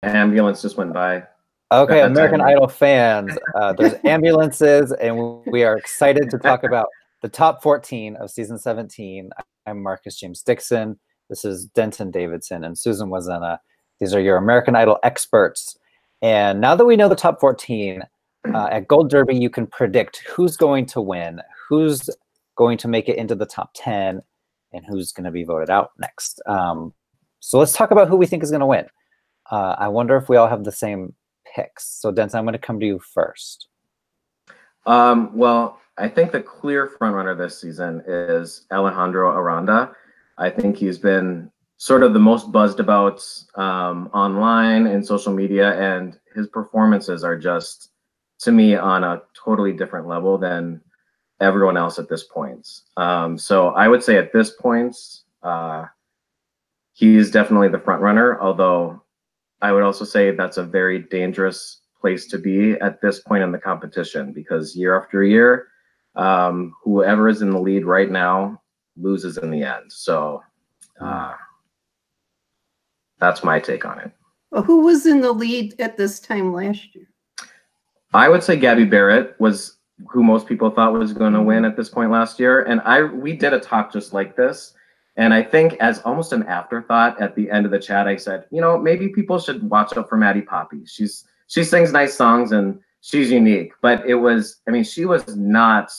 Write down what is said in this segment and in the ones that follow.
ambulance just went by. Okay, Bad American timing. Idol fans, there's ambulances, and we are excited to talk about the top 14 of season 17. I'm Marcus James Dixon. This is Denton Davidson and Susan Wloszczyna. These are your American Idol experts. And now that we know the top 14, at Gold Derby, you can predict who's going to win, who's going to make it into the top 10, and who's going to be voted out next. So let's talk about who we think is going to win. I wonder if we all have the same picks. So Denton, I'm going to come to you first. Well, I think the clear frontrunner this season is Alejandro Aranda. I think he's been sort of the most buzzed about online and social media, and his performances are just, to me, on a totally different level than everyone else at this point. So I would say at this point, he's definitely the frontrunner, although I would also say that's a very dangerous place to be at this point in the competition, because year after year, whoever is in the lead right now loses in the end. So that's my take on it. Well, who was in the lead at this time last year? I would say Gabby Barrett was who most people thought was going to win at this point last year. And we did a talk just like this. And I think as almost an afterthought at the end of the chat, I said, you know, maybe people should watch out for Maddie Poppy. She sings nice songs and she's unique. But it was, I mean, she was not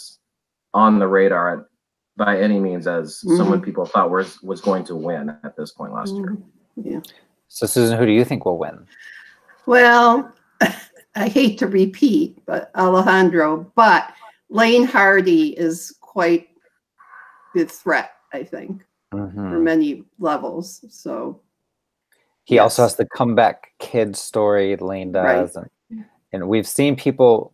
on the radar by any means as someone people thought was going to win at this point last year. Yeah. So Susan, who do you think will win? Well, I hate to repeat, but Alejandro, but Lane Hardy is quite the threat, I think, for many levels. So he also has the comeback kid story, Lane does. Right. And we've seen people,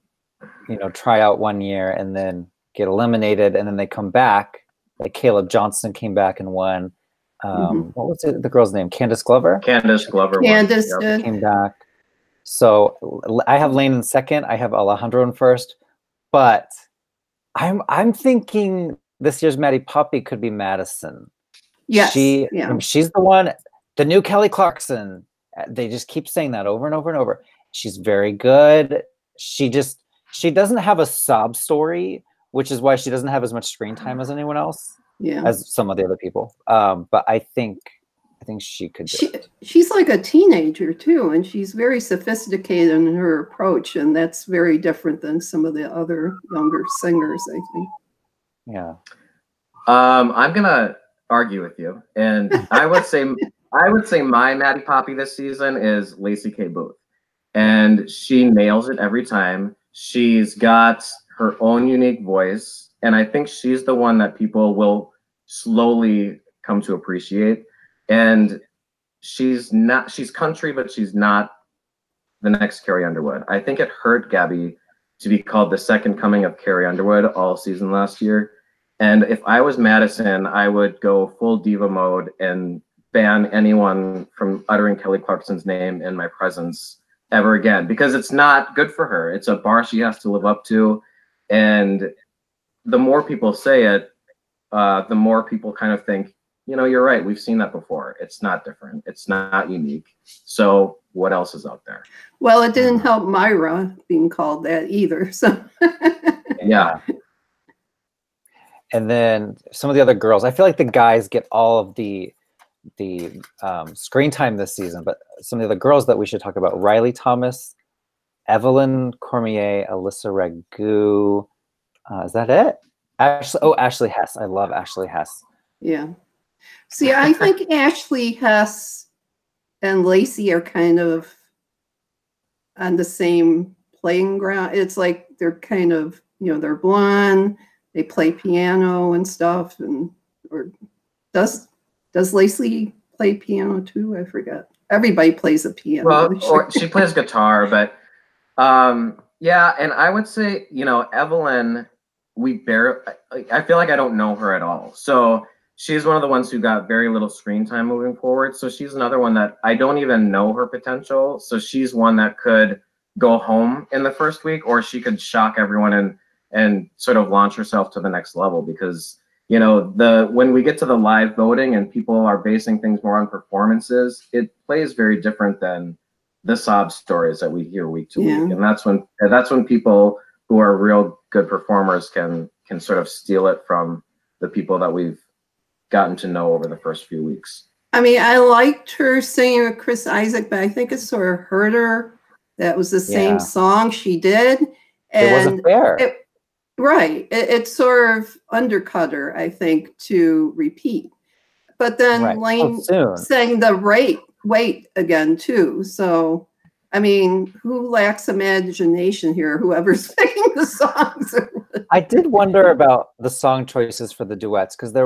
you know, try out one year and then get eliminated, and then they come back. Like Caleb Johnson came back and won. What was the girl's name? Candace Glover? Candace Glover came back. So I have Lane in second. I have Alejandro in first. But I'm thinking this year's Maddie Poppy could be Madison. Yes. She's the one, the new Kelly Clarkson. They just keep saying that over and over and over. She's very good. She doesn't have a sob story, which is why she doesn't have as much screen time as anyone else. Yeah. As some of the other people. But I think she could do it. She's like a teenager too, and she's very sophisticated in her approach, and that's very different than some of the other younger singers, I think. Yeah. I'm gonna argue with you, and I would say my Maddie Poppy this season is Lacey K. Booth, and she nails it every time. She's got her own unique voice, and I think she's the one that people will slowly come to appreciate. And she's country, but she's not the next Carrie Underwood. I think it hurt Gabby to be called the second coming of Carrie Underwood all season last year. And if I was Madison, I would go full diva mode and ban anyone from uttering Kelly Clarkson's name in my presence ever again, because it's not good for her. It's a bar she has to live up to. And the more people say it, the more people kind of think, you know, you're right. We've seen that before. It's not different. It's not unique. So what else is out there? Well, it didn't help Myra being called that either. So yeah. And then some of the other girls, I feel like the guys get all of the screen time this season, but some of the girls that we should talk about: Riley Thomas, Evelyn Cormier, Alyssa Ragu. Is that it? Ashley Hess. I love Ashley Hess. Yeah. See, I think Ashley Hess and Lacey are kind of on the same playing ground. It's like they're kind of, you know, they're blonde, they play piano and stuff. Or does Lacey play piano too? I forget. Everybody plays a piano. Well, or she plays guitar, but yeah. And I would say, you know, Evelyn, I feel like I don't know her at all. So she's one of the ones who got very little screen time moving forward. So she's another one that I don't even know her potential. So she's one that could go home in the first week, or she could shock everyone and sort of launch herself to the next level, because, you know, when we get to the live voting and people are basing things more on performances, it plays very different than the sob stories that we hear week to Yeah. week, and that's when people who are real good performers can sort of steal it from the people that we've gotten to know over the first few weeks. I mean, I liked her singing with Chris Isaak, but I think it sort of hurt her. That was the same song she did. And it wasn't fair. It sort of undercut her, I think, to repeat. But then Lane sang the wait again, too. So, I mean, who lacks imagination here? Whoever's picking the songs. I did wonder about the song choices for the duets, because I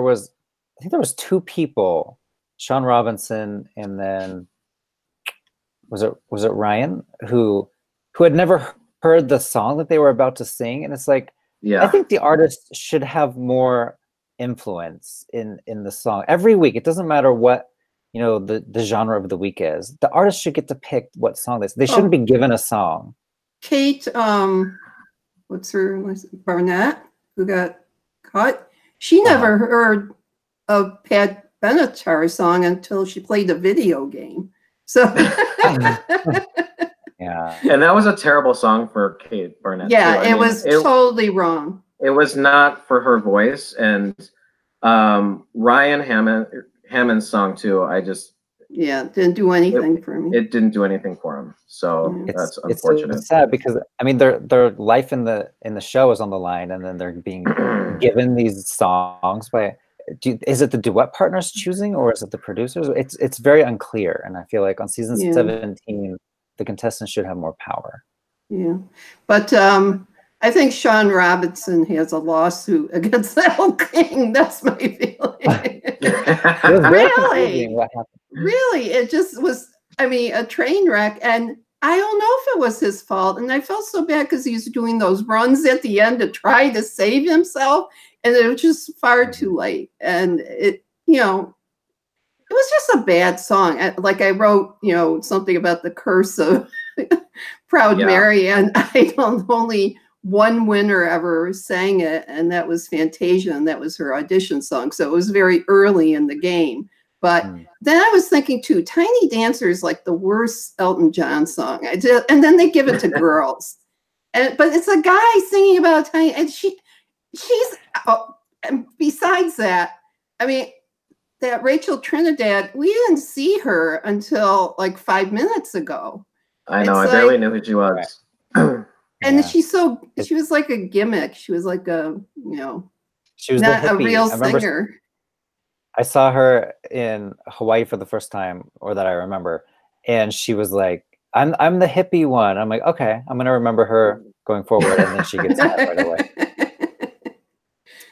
think there was two people, Sean Robinson, and then was it Ryan, who had never heard the song that they were about to sing, and it's like, I think the artist should have more influence in the song every week. It doesn't matter what the genre of the week is. The artist should get to pick what song they shouldn't be given a song. Kate, what's her Barnett, who got cut? She never heard a Pat Benatar song until she played a video game. So yeah, and that was a terrible song for Kate Barnett. Yeah, it was totally wrong. It was not for her voice, and Ryan Hammond's song too. I just didn't do anything for me. It didn't do anything for him, so that's unfortunate. It's sad because I mean their life in the show is on the line, and then they're being given these songs by. Is it the duet partners choosing, or is it the producers? It's very unclear, and I feel like on season 17, the contestants should have more power. Yeah, but I think Sean Robinson has a lawsuit against Elle King. That's my feeling. Really, it just was. I mean, a train wreck, and I don't know if it was his fault. And I felt so bad because he was doing those runs at the end to try to save himself. And it was just far too late. And it was just a bad song. Like I wrote, something about the curse of Proud Mary. And only one winner ever sang it. And that was Fantasia. And that was her audition song. So it was very early in the game. But then I was thinking too, Tiny Dancer is like the worst Elton John song. And then they give it to girls. But it's a guy singing about Tiny, and she's and besides that, I mean, that Rachel Trinidad, we didn't see her until like 5 minutes ago. I know, I barely knew who she was. And she was like a gimmick. She was like she was not a real singer. I saw her in Hawaii for the first time, or that I remember, and she was like, I'm the hippie one. I'm like, okay, I'm gonna remember her going forward, and then she gets that right away.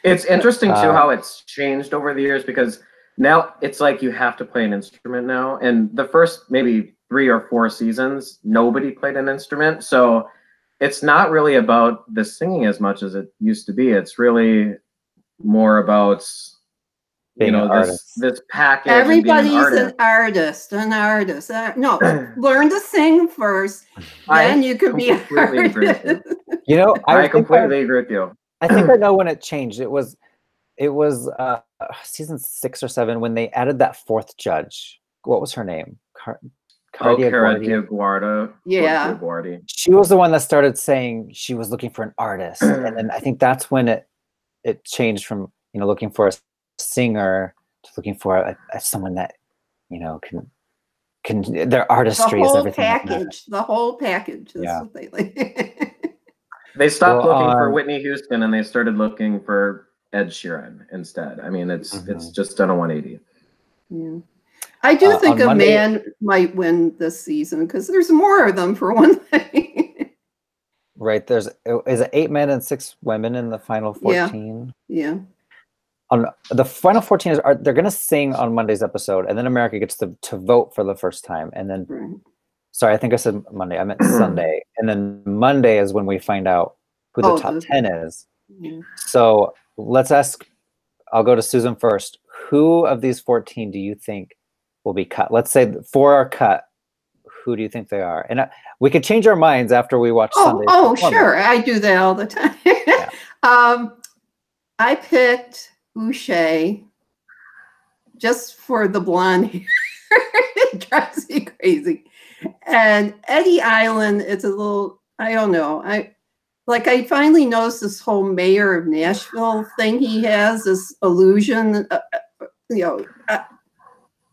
It's interesting too how it's changed over the years, because now it's like you have to play an instrument now, and the first maybe 3 or 4 seasons nobody played an instrument, so it's not really about the singing as much as it used to be. It's really more about this package. Everybody's an artist. No, learn to sing first, then you can be an artist. I completely agree with you. I think I know when it changed. It was season 6 or 7 when they added that 4th judge. What was her name? Cara Guarda. Yeah. Guardi. She was the one that started saying she was looking for an artist, and then I think that's when it changed from looking for a singer to looking for someone that can their artistry is everything. The whole package. That's what they like. They stopped looking for Whitney Houston and they started looking for Ed Sheeran instead. I mean, it's just done a 180. Yeah. I do think a man might win this season because there's more of them, for one thing. Right. Is it 8 men and 6 women in the final 14? Yeah. On the final 14 they're going to sing on Monday's episode, and then America gets to vote for the first time, and then sorry, I think I said Monday. I meant Sunday, and then Monday is when we find out who the top 10 is. Yeah. So let's ask. I'll go to Susan first. Who of these 14 do you think will be cut? Let's say 4 are cut. Who do you think they are? And we could change our minds after we watch Sunday. Oh, sure. I do that all the time. I picked Uche just for the blonde hair. It drives me crazy. And Eddie Island, it's a little, I don't know. I finally noticed this whole mayor of Nashville thing he has, this illusion,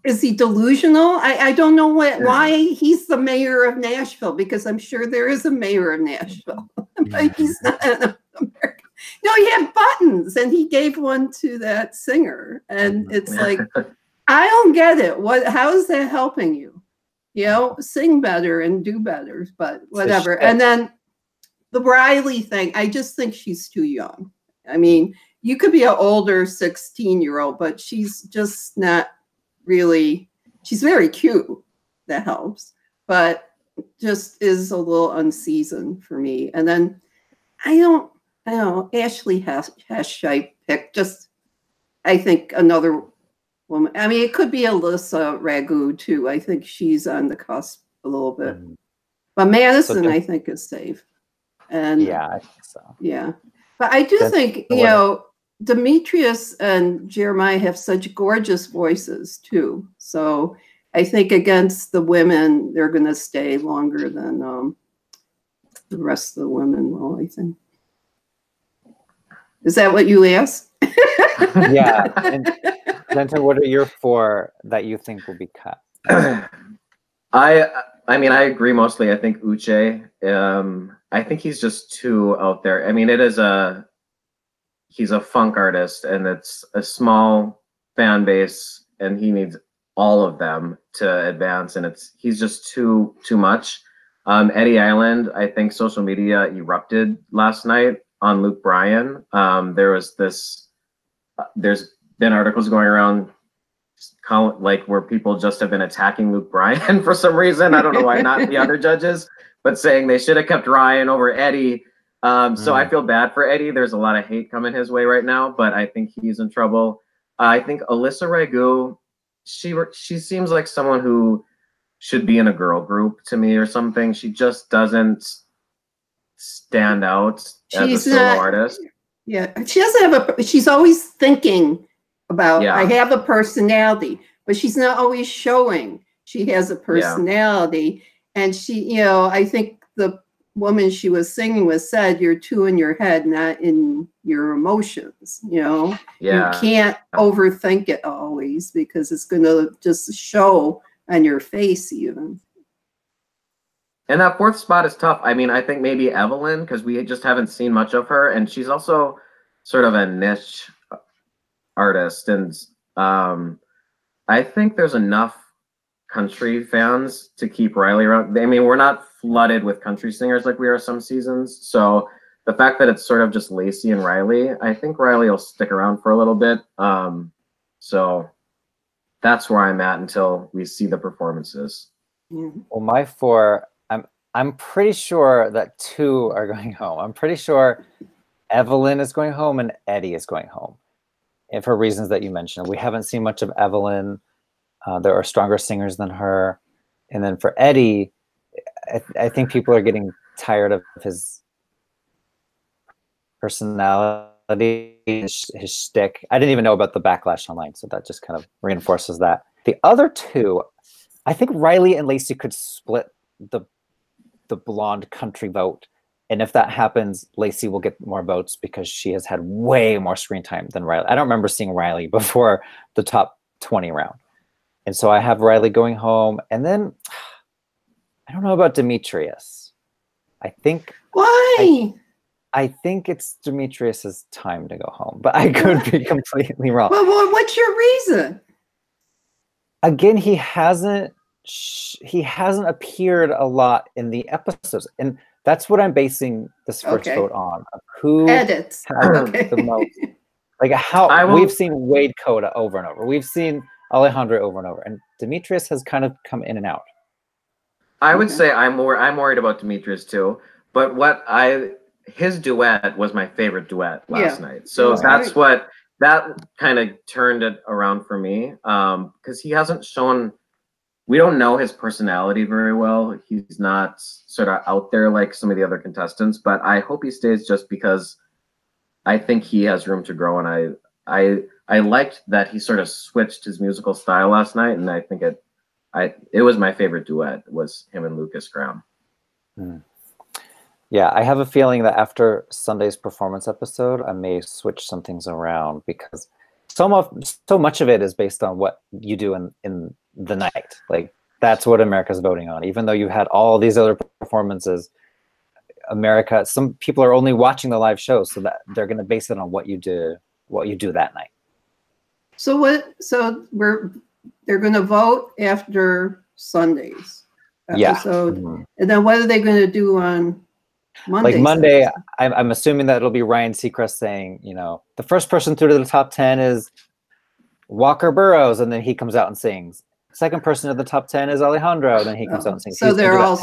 is he delusional? I don't know why he's the mayor of Nashville, because I'm sure there is a mayor of Nashville, but he's not an American. No, he had buttons, and he gave one to that singer, and it's like, I don't get it. How is that helping you? Sing better and do better, but whatever. And then the Riley thing, I just think she's too young. I mean, you could be an older 16-year-old, but she's just not really, she's very cute. That helps, but just is a little unseasoned for me. And then I don't know, Ashley Hess-Shipe picked just, I think, another woman. I mean, it could be Alyssa Ragu too. I think she's on the cusp a little bit. But Madison, I think, is safe. And yeah, I think so. Yeah. But I do think, Demetrius and Jeremiah have such gorgeous voices too. So I think against the women, they're going to stay longer than the rest of the women will, I think. Is that what you asked? Yeah. And Denton, what are your 4 that you think will be cut? I mean, I agree mostly. I think Uche, I think he's just too out there. I mean, he's a funk artist, and it's a small fan base, and he needs all of them to advance, and he's just too much. Eddie Island, I think social media erupted last night on Luke Bryan. There's been articles going around where people just have been attacking Luke Bryan for some reason. I don't know why, not the other judges, but saying they should have kept Ryan over Eddie. So I feel bad for Eddie. There's a lot of hate coming his way right now, but I think he's in trouble. I think Alyssa Ragu, she seems like someone who should be in a girl group to me or something. She just doesn't stand out as a solo artist. Yeah, she doesn't have she's always thinking about, I have a personality, but she's not always showing she has a personality. And she, I think the woman she was singing with said, you're too in your head, not in your emotions. You can't overthink it always, because it's going to just show on your face even. And that 4th spot is tough. I mean, I think maybe Evelyn, because we just haven't seen much of her, and she's also sort of a niche artist. And I think there's enough country fans to keep Riley around. I mean, we're not flooded with country singers like we are some seasons. So the fact that it's sort of just Lacey and Riley, I think Riley will stick around for a little bit. So that's where I'm at until we see the performances. Well, my 4, I'm pretty sure that 2 are going home. I'm pretty sure Evelyn is going home and Eddie is going home. And for reasons that you mentioned, we haven't seen much of Evelyn. There are stronger singers than her. And then for Eddie, I think people are getting tired of his personality, his shtick. I didn't even know about the backlash online, so that just kind of reinforces that. The other 2, I think Riley and Lacey could split the blonde country vote. And if that happens, Lacey will get more votes because she has had way more screen time than Riley. I don't remember seeing Riley before the top 20 round. And so I have Riley going home. And then I don't know about Demetrius. I think why? I think it's Demetrius's time to go home, but I could be completely wrong. Well, what's your reason? Again, he hasn't appeared a lot in the episodes, and that's what I'm basing this first vote on. Who edits the most? Like we've seen Wade Coda over and over. We've seen Alejandro over and over, and Demetrius has kind of come in and out. I would say I'm worried about Demetrius too, but his duet was my favorite duet last night. So that's what that kind of turned it around for me, because he hasn't shown. We don't know his personality very well. He's not sort of out there like some of the other contestants, but I hope he stays just because I think he has room to grow. And I liked that he sort of switched his musical style last night, and I think it was my favorite duet, was him and Lucas Graham. Yeah, I have a feeling that after Sunday's performance episode, I may switch some things around, because so much of it is based on what you do in the night. Like, that's what America's voting on. Even though you had all these other performances, some people are only watching the live show, so that they're going to base it on what you do that night. So they're going to vote after Sunday's episode, and then what are they going to do on Monday? Like Monday, I'm assuming that it'll be Ryan Seacrest saying, the first person through to the top 10 is Walker Burrows, and then he comes out and sings. Second person to the top 10 is Alejandro, and then he comes out and sings. So they're all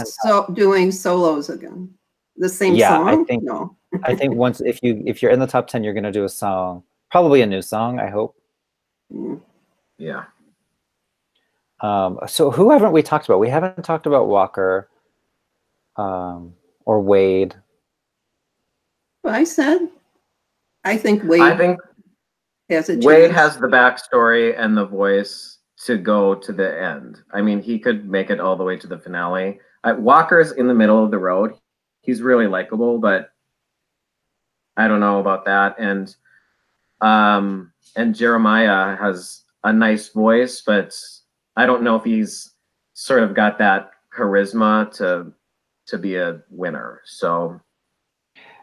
doing solos again. The same song? I think once if you're in the top 10, you're going to do a song, probably a new song, I hope. Yeah. So who haven't we talked about? We haven't talked about Walker or Wade. Well, I think Wade. Wade has the backstory and the voice to go to the end. I mean, he could make it all the way to the finale. Walker's in the middle of the road. He's really likable, but I don't know about that. And Jeremiah has a nice voice, but I don't know if he's sort of got that charisma to be a winner. So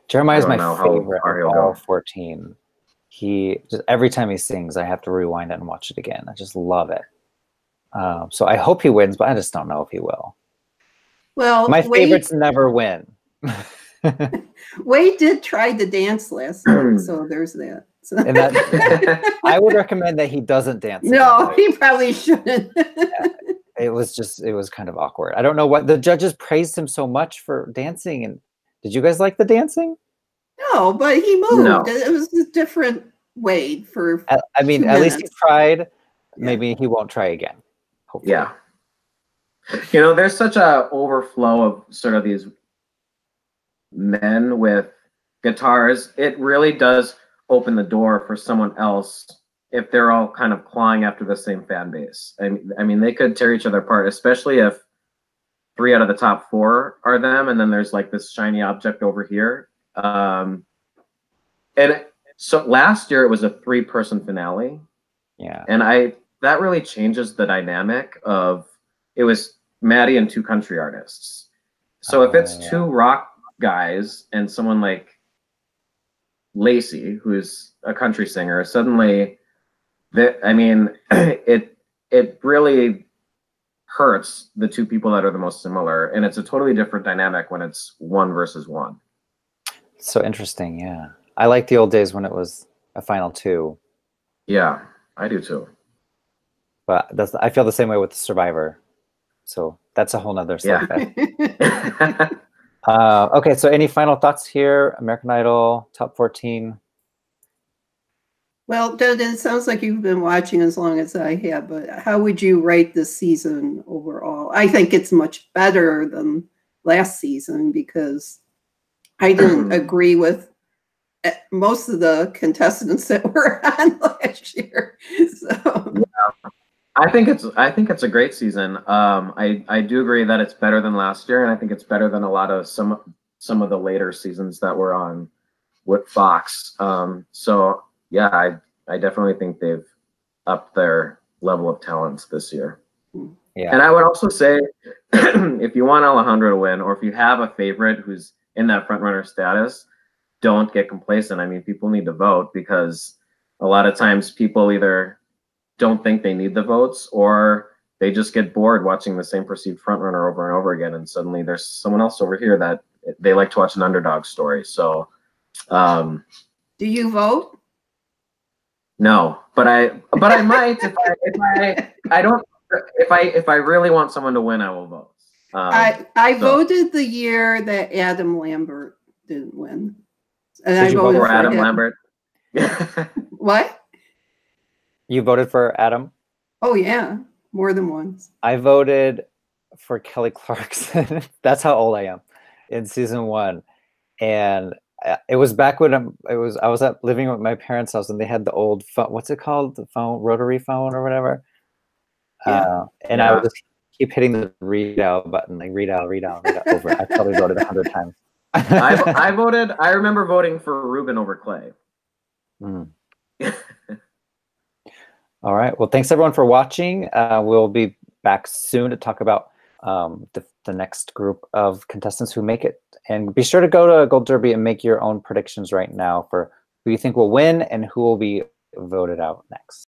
Jeremiah's my favorite of all 14. He just, every time he sings, I have to rewind it and watch it again. I just love it. So I hope he wins, but I just don't know if he will. Well, my favorites never win. Wade did try to dance last night, so there's that. So. And I would recommend that he doesn't dance. No, he probably shouldn't. It was kind of awkward. I don't know what the judges praised him so much for dancing. And did you guys like the dancing? No, but he moved. No. It was a different Wade for. I mean, at least he tried. Maybe he won't try again. Hopefully. Yeah. There's such a overflow of sort of these men with guitars. It really does open the door for someone else if they're all kind of clawing after the same fan base. I mean, they could tear each other apart, especially if 3 out of the top 4 are them, and then there's like this shiny object over here. And so last year it was a 3-person finale. Yeah. And that really changes the dynamic of, it was Maddie and 2 country artists. So if it's 2 rock guys and someone like Lacey, who's a country singer, suddenly it really hurts the 2 people that are the most similar, and it's a totally different dynamic when it's 1 versus 1. So interesting. Yeah, I like the old days when it was a final 2. Yeah, I do too. But I feel the same way with Survivor, so that's a whole nother subject. Yeah. Okay, so any final thoughts here? American Idol top 14. Well, it sounds like you've been watching as long as I have, but how would you rate this season overall? I think it's much better than last season, because I didn't agree with most of the contestants that were on last year. So yeah. I think it's a great season. I do agree that it's better than last year, and I think it's better than a lot of some of the later seasons that were on with Fox. So yeah, I definitely think they've upped their level of talent this year. Yeah. And I would also say, if you want Alejandro to win, or if you have a favorite who's in that front runner status, don't get complacent. I mean, people need to vote, because a lot of times people either don't think they need the votes, or they just get bored watching the same perceived front runner over and over again, and suddenly there's someone else over here that they like to watch an underdog story. So do you vote? No, but I might if I really want someone to win, I will vote. I voted the year that Adam Lambert didn't win, and Did you vote for Adam Lambert? What? You voted for Adam? Oh yeah, more than once. I voted for Kelly Clarkson. That's how old I am. In season 1, and it was back when I was living with my parents' house, and they had the old phone. What's it called? The phone, rotary phone or whatever. Yeah. And I keep hitting the read out button, like read out over. I probably voted 100 times. I remember voting for Ruben over Clay. Mm. All right. Well, thanks everyone for watching. We'll be back soon to talk about the next group of contestants who make it. And be sure to go to Gold Derby and make your own predictions right now for who you think will win and who will be voted out next.